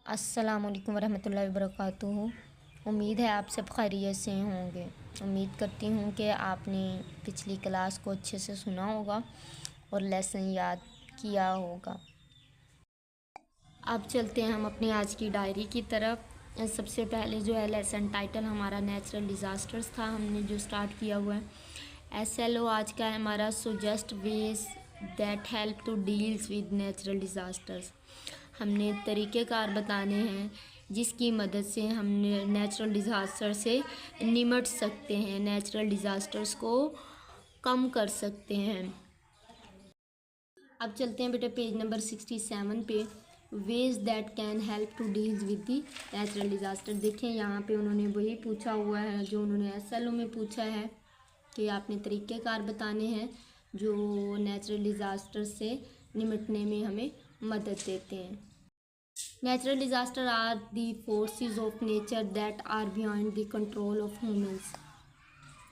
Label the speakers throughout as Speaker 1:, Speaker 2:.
Speaker 1: अस्सलामुअलैकुम वरहमतुल्लाहि वबरकातुहू। उम्मीद है आप सब खैरियत से होंगे। उम्मीद करती हूँ कि आपने पिछली क्लास को अच्छे से सुना होगा और लेसन याद किया होगा। अब चलते हैं हम अपनी आज की डायरी की तरफ। सबसे पहले जो है लेसन टाइटल हमारा नेचुरल डिज़ास्टर्स था, हमने जो स्टार्ट किया हुआ है। SLO आज का है हमारा suggest ways that help to deals with natural disasters. हमने तरीक़ेकार बताने हैं जिसकी मदद से हम नेचुरल डिज़ास्टर से निमट सकते हैं, नेचुरल डिज़ास्टर्स को कम कर सकते हैं। अब चलते हैं बेटे पेज नंबर 67 पे, ways that can help to deals with the natural disaster. देखें यहाँ पे उन्होंने वही पूछा हुआ है जो उन्होंने SLO में पूछा है कि आपने तरीक़ेकार बताने हैं जो नेचुरल डिज़ास्टर से निमटने में हमें मदद देते हैं। Natural disaster are the forces of nature that are beyond the control of humans.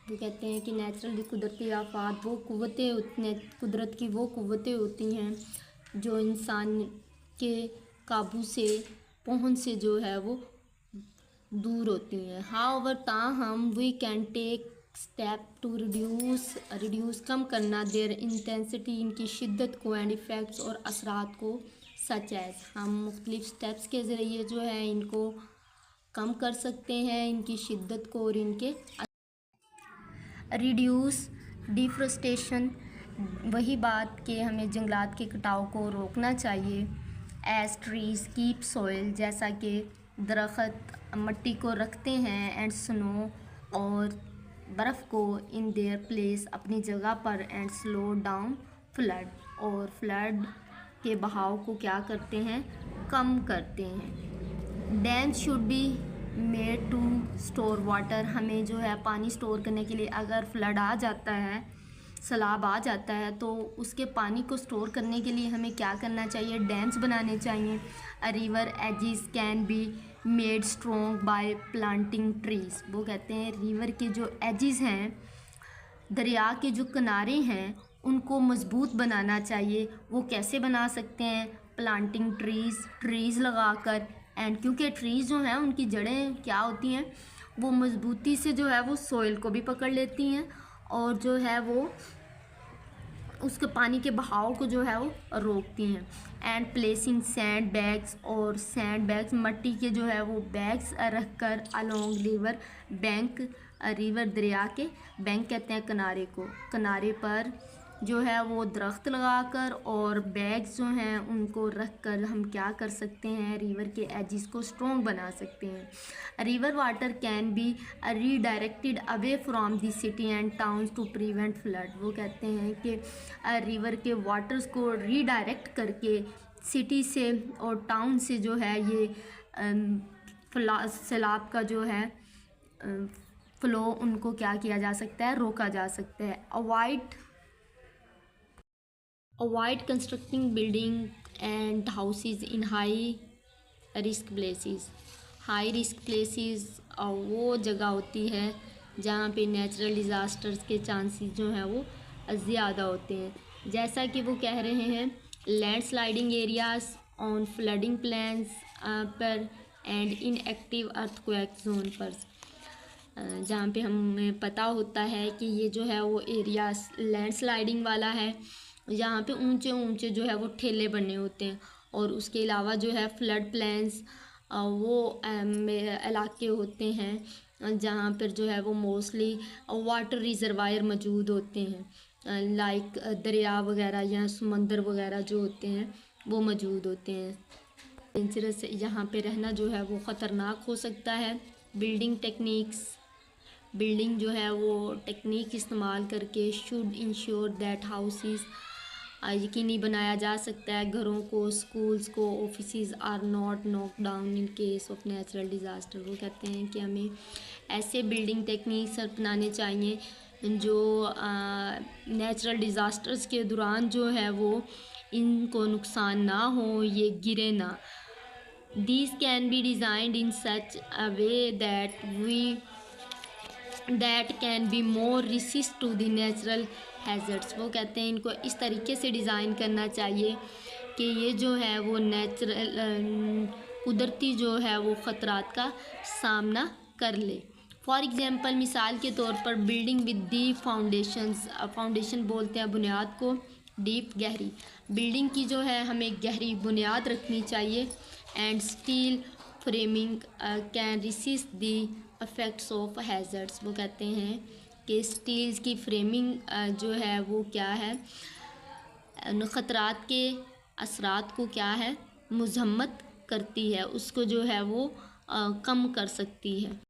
Speaker 1: वो कहते हैं कि नेचुरल कुदरती आफात वो कुव्वतें, कुदरत की वो कुव्वतें होती हैं जो इंसान के काबू से, पहुंच से जो है वो दूर होती हैं। हाउएवर ताहम we can take step to reduce कम करना देयर इंटेंसिटी, इनकी शिद्दत को, एंड इफ़ेक्ट्स और असरात को, सच एज हम मुख्तलिफ स्टेप्स के ज़रिए जो है इनको कम कर सकते हैं, इनकी शिद्दत को और इनके। रिड्यूस डिफॉरेस्टेशन, वही बात कि हमें जंगलात के कटाव को रोकना चाहिए। एज ट्रीज कीप सॉइल, जैसा कि दरख्त मट्टी को रखते हैं, एंड स्नो, और बर्फ़ को, इन देयर प्लेस, अपनी जगह पर, एंड स्लो डाउन फ्लड, और फ्लड के बहाव को क्या करते हैं, कम करते हैं। Dams should be made to store water, हमें जो है पानी स्टोर करने के लिए अगर फ्लड आ जाता है, सैलाब आ जाता है, तो उसके पानी को स्टोर करने के लिए हमें क्या करना चाहिए, डैम्स बनाने चाहिए। A river edges can be made strong by planting trees, वो कहते हैं रिवर के जो एजिस हैं, दरिया के जो किनारे हैं, उनको मज़बूत बनाना चाहिए। वो कैसे बना सकते हैं, प्लांटिंग ट्रीज़ लगाकर, एंड क्योंकि ट्रीज़ जो हैं उनकी जड़ें क्या होती हैं, वो मज़बूती से जो है वो सॉइल को भी पकड़ लेती हैं और जो है वो उसके पानी के बहाव को जो है वो रोकती हैं। एंड प्लेसिंग सैंड बैग्स, और सैंड बैग्स मट्टी के जो है वो बैग्स रख कर अलोंग रिवर बैंक, रिवर दरिया के बैंक कहते हैं किनारे को, किनारे पर जो है वो दरख्त लगाकर और बैग्स जो हैं उनको रख कर हम क्या कर सकते हैं, रिवर के एजिस को स्ट्रॉन्ग बना सकते हैं। River water can be redirected away from the city and towns to prevent flood, वो कहते हैं कि रिवर के वाटर्स को रीडायरेक्ट करके सिटी से और टाउन से जो है ये सैलाब का जो है फ्लो, उनको क्या किया जा सकता है, रोका जा सकता है। Avoid constructing building and houses in high risk places. High risk places वो जगह होती है जहाँ पे नेचुरल डिज़ास्टर्स के चांसेस जो हैं वो ज़्यादा होते हैं। जैसा कि वो कह रहे हैं, landsliding areas on flooding plans पर एंड इनएक्टिव अर्थक्वेक जोन पर, जहाँ पे हमें पता होता है कि ये जो है वो एरिया लैंडस्लाइडिंग वाला है, जहाँ पे ऊंचे ऊंचे जो है वो ठेले बने होते हैं, और उसके अलावा जो है फ्लड प्लान्स वो इलाके होते हैं जहाँ पर जो है वो मोस्टली वाटर रिजर्वायर मौजूद होते हैं, लाइक दरिया वगैरह या समंदर वगैरह जो होते हैं वो मौजूद होते हैं। डेंजरस, यहाँ पे रहना जो है वो ख़तरनाक हो सकता है। बिल्डिंग जो है वो टेक्निक इस्तेमाल करके शुड इंश्योर दैट हाउसेस, यकीनी बनाया जा सकता है घरों को, स्कूल्स को, offices are not knock down in case of natural disaster. वो कहते हैं कि हमें ऐसे बिल्डिंग टेक्निक्स अपनाने चाहिए जो नेचुरल डिज़ास्टर्स के दौरान जो है वो इनको नुकसान ना हो, ये गिरे ना। These can be designed in such a way that can be more resist to the natural hazards। वो कहते हैं इनको इस तरीके से डिज़ाइन करना चाहिए कि ये जो है वो कुदरती जो है वो ख़तरात का सामना कर ले। फॉर एग्ज़ाम्पल, मिसाल के तौर पर बिल्डिंग विद डीप फाउंडेशन बोलते हैं बुनियाद को, डीप गहरी। बिल्डिंग की जो है हमें गहरी बुनियाद रखनी चाहिए। And steel framing can resist the effects of hazards. वो कहते हैं कि स्टील की फ्रेमिंग जो है वो क्या है, ख़तरात के असरात को क्या है, मज़म्मत करती है, उसको जो है वो कम कर सकती है।